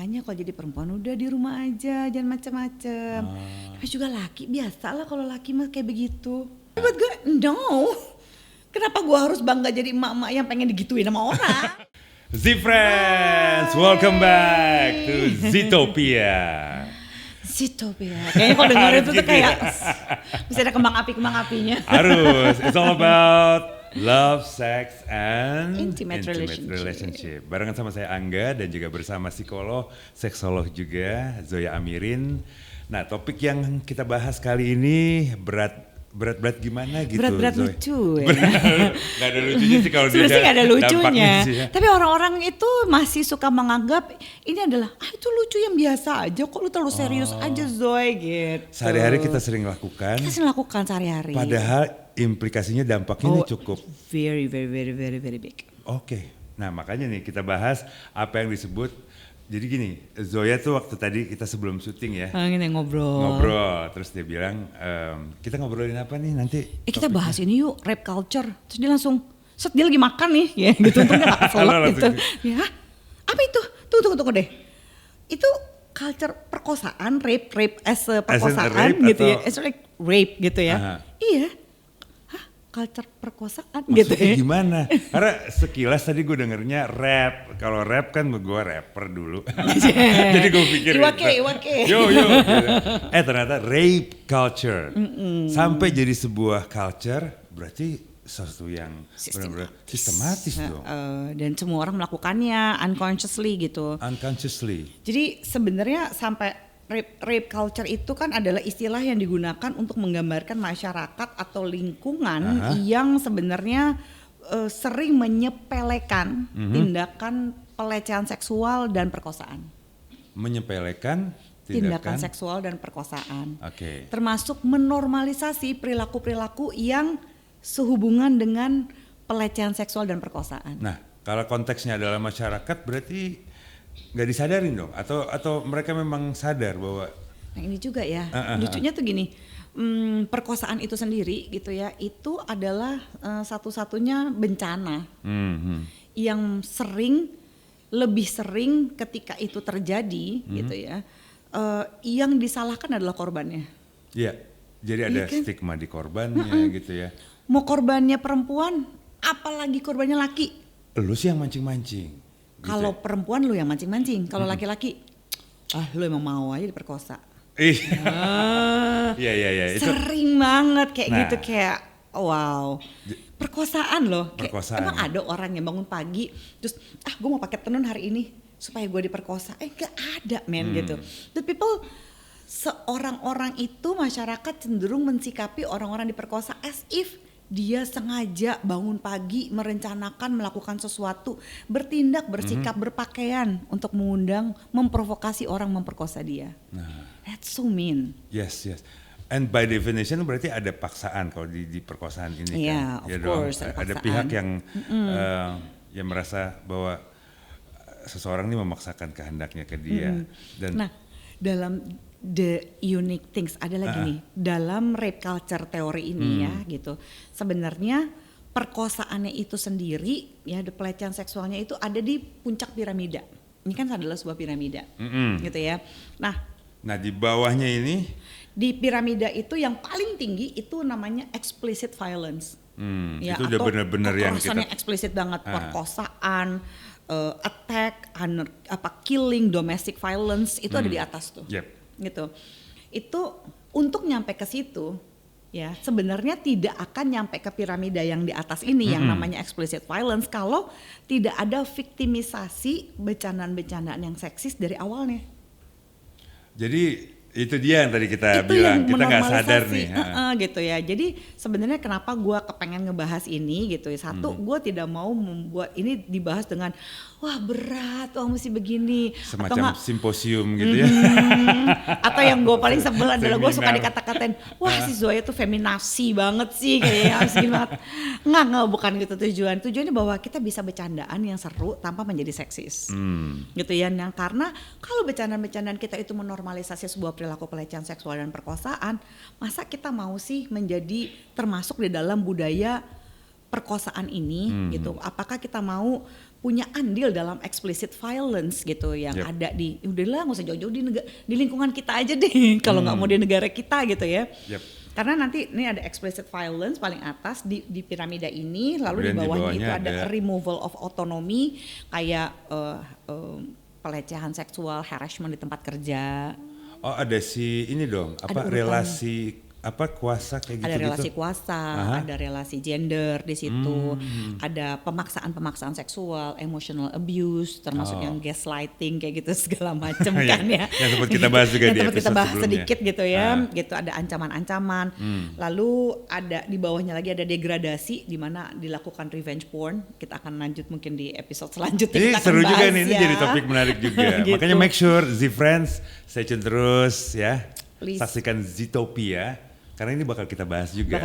makanya kalau jadi perempuan udah di rumah aja, jangan macam-macam. Tapi juga laki biasalah kalau laki mah kayak begitu. Buat gue no. Kenapa gue harus bangga jadi emak-emak yang pengen digituin sama orang? Z-Friends, welcome back to Zitopia. Zitopia. Kayaknya kalau denger itu tuh kayak bisa ada kembang apinya. Harus. It's all about love, sex, and Intimate relationship. Barengan sama saya Angga dan juga bersama psikolog, seksolog juga Zoya Amirin. Nah, topik yang kita bahas kali ini berat gimana gitu? Berat Zoe? lucu ya. Gak ada lucunya sih kalau dia. Sebenarnya gak ada lucunya. Sih, ya. Tapi orang-orang itu masih suka menganggap ini adalah itu lucu yang biasa aja. Kok lu terlalu serius aja Zoe gitu. Sehari-hari kita sering lakukan. Kita sering lakukan sehari-hari. Padahal implikasinya dampaknya ini cukup. Very big. Oke. Nah makanya nih kita bahas apa yang disebut. Jadi gini, Zoya tuh waktu tadi kita sebelum syuting ya. Ini ngobrol. Terus dia bilang, kita ngobrolin apa nih nanti? Kita bahas ini yuk, rap culture. Terus dia langsung, dia lagi makan nih, ya gitu. Untungnya gak keselak gitu. Ya, apa itu? Tunggu deh. Itu culture perkosaan, rape as a perkosaan rape gitu atau... ya. It's like rape gitu ya. Iya. Culture perkosaan gitu ya. ya. Gimana? Karena sekilas tadi gue dengernya rap. Kalau rap kan gue rapper dulu. Jadi gue pikir Iwake. Yo. Gitu. Ternyata rape culture. Sampai jadi sebuah culture berarti sesuatu yang benar-benar sistematis dong. Dan semua orang melakukannya unconsciously gitu. Jadi sebenarnya sampai rape culture itu kan adalah istilah yang digunakan untuk menggambarkan masyarakat atau lingkungan yang sebenarnya sering menyepelekan tindakan pelecehan seksual dan perkosaan. Menyepelekan tindakan seksual dan perkosaan. Okay. Termasuk menormalisasi perilaku-perilaku yang sehubungan dengan pelecehan seksual dan perkosaan. Nah, kalau konteksnya adalah masyarakat berarti nggak disadarin dong atau mereka memang sadar bahwa ini juga ya lucunya tuh gini, perkosaan itu sendiri gitu ya, itu adalah satu-satunya bencana yang lebih sering ketika itu terjadi gitu ya, yang disalahkan adalah korbannya. Iya, jadi ada stigma di korbannya gitu ya. Mau korbannya perempuan apalagi korbannya laki, lu sih yang mancing-mancing. Kalau perempuan lu yang mancing-mancing, kalau laki-laki, lu emang mau aja diperkosa. Iya. Sering banget kayak gitu, kayak wow. Perkosaan loh. Emang ada orang yang bangun pagi, terus gue mau pakai tenun hari ini supaya gue diperkosa. Gak ada gitu. The people, seorang-orang itu masyarakat cenderung mensikapi orang-orang diperkosa as if dia sengaja bangun pagi merencanakan melakukan sesuatu, bertindak, bersikap, berpakaian untuk mengundang, memprovokasi orang memperkosa dia. That's so mean. Yes. And by definition berarti ada paksaan kalau di perkosaan ini kan. Of course. Ada pihak yang merasa bahwa seseorang ini memaksakan kehendaknya ke dia. Nah, dalam the unique things ada lagi nih dalam rape culture teori ini ya gitu. Sebenarnya perkosaannya itu sendiri ya, the pelecehan seksualnya itu ada di puncak piramida. Ini kan adalah sebuah piramida, gitu ya. Nah di bawahnya ini, di piramida itu yang paling tinggi itu namanya explicit violence. Ya, itu udah benar-benar yang kita eksplisit banget, perkosaan, attack, killing, domestic violence itu ada di atas tuh. Yep. Gitu. Itu untuk nyampe ke situ ya sebenarnya tidak akan nyampe ke piramida yang di atas ini yang namanya explicit violence kalau tidak ada viktimisasi bencandaan-bencandaan yang seksis dari awalnya. Jadi itu dia yang tadi kita bilang, kita nggak sadar nih. Gitu ya. Jadi sebenarnya kenapa gue kepengen ngebahas ini gitu ya. Satu, gue tidak mau membuat ini dibahas dengan wah berat, mesti begini. Semacam simposium gitu ya. Atau yang gue paling sebel adalah gue suka dikata-katain, wah si Zoya tuh feminasi banget sih kayaknya harus gimana. Nggak, bukan gitu tujuan. Tujuannya bahwa kita bisa bercandaan yang seru tanpa menjadi seksis. Gitu ya. Yang karena kalau bercandaan-bercandaan kita itu menormalisasi sebuah perilaku pelecehan seksual dan perkosaan, masa kita mau sih menjadi termasuk di dalam budaya perkosaan ini gitu? Apakah kita mau punya andil dalam explicit violence gitu yang ada di udahlah nggak usah jauh-jauh di lingkungan kita aja deh kalau nggak mau di negara kita gitu ya. Karena nanti ini ada explicit violence paling atas di piramida ini, lalu di bawahnya itu ada removal of autonomy kayak pelecehan seksual, harassment di tempat kerja. Oh ada si ini dong, apa relasi kuasa kayak gitu. Ada relasi kuasa, ada relasi gender di situ, ada pemaksaan seksual, emotional abuse, termasuk yang gaslighting kayak gitu segala macam kan ya. Yang sempat kita bahas juga di episode kita bahas sebelumnya. sedikit gitu ya, gitu ada ancaman-ancaman. Lalu ada di bawahnya lagi ada degradasi di mana dilakukan revenge porn. Kita akan lanjut mungkin di episode selanjutnya. Ini seru juga nih, ini jadi topik menarik juga. Gitu. Makanya make sure Z Friends stay tune terus ya. Please. Saksikan Ztopia. Karena ini bakal kita bahas juga.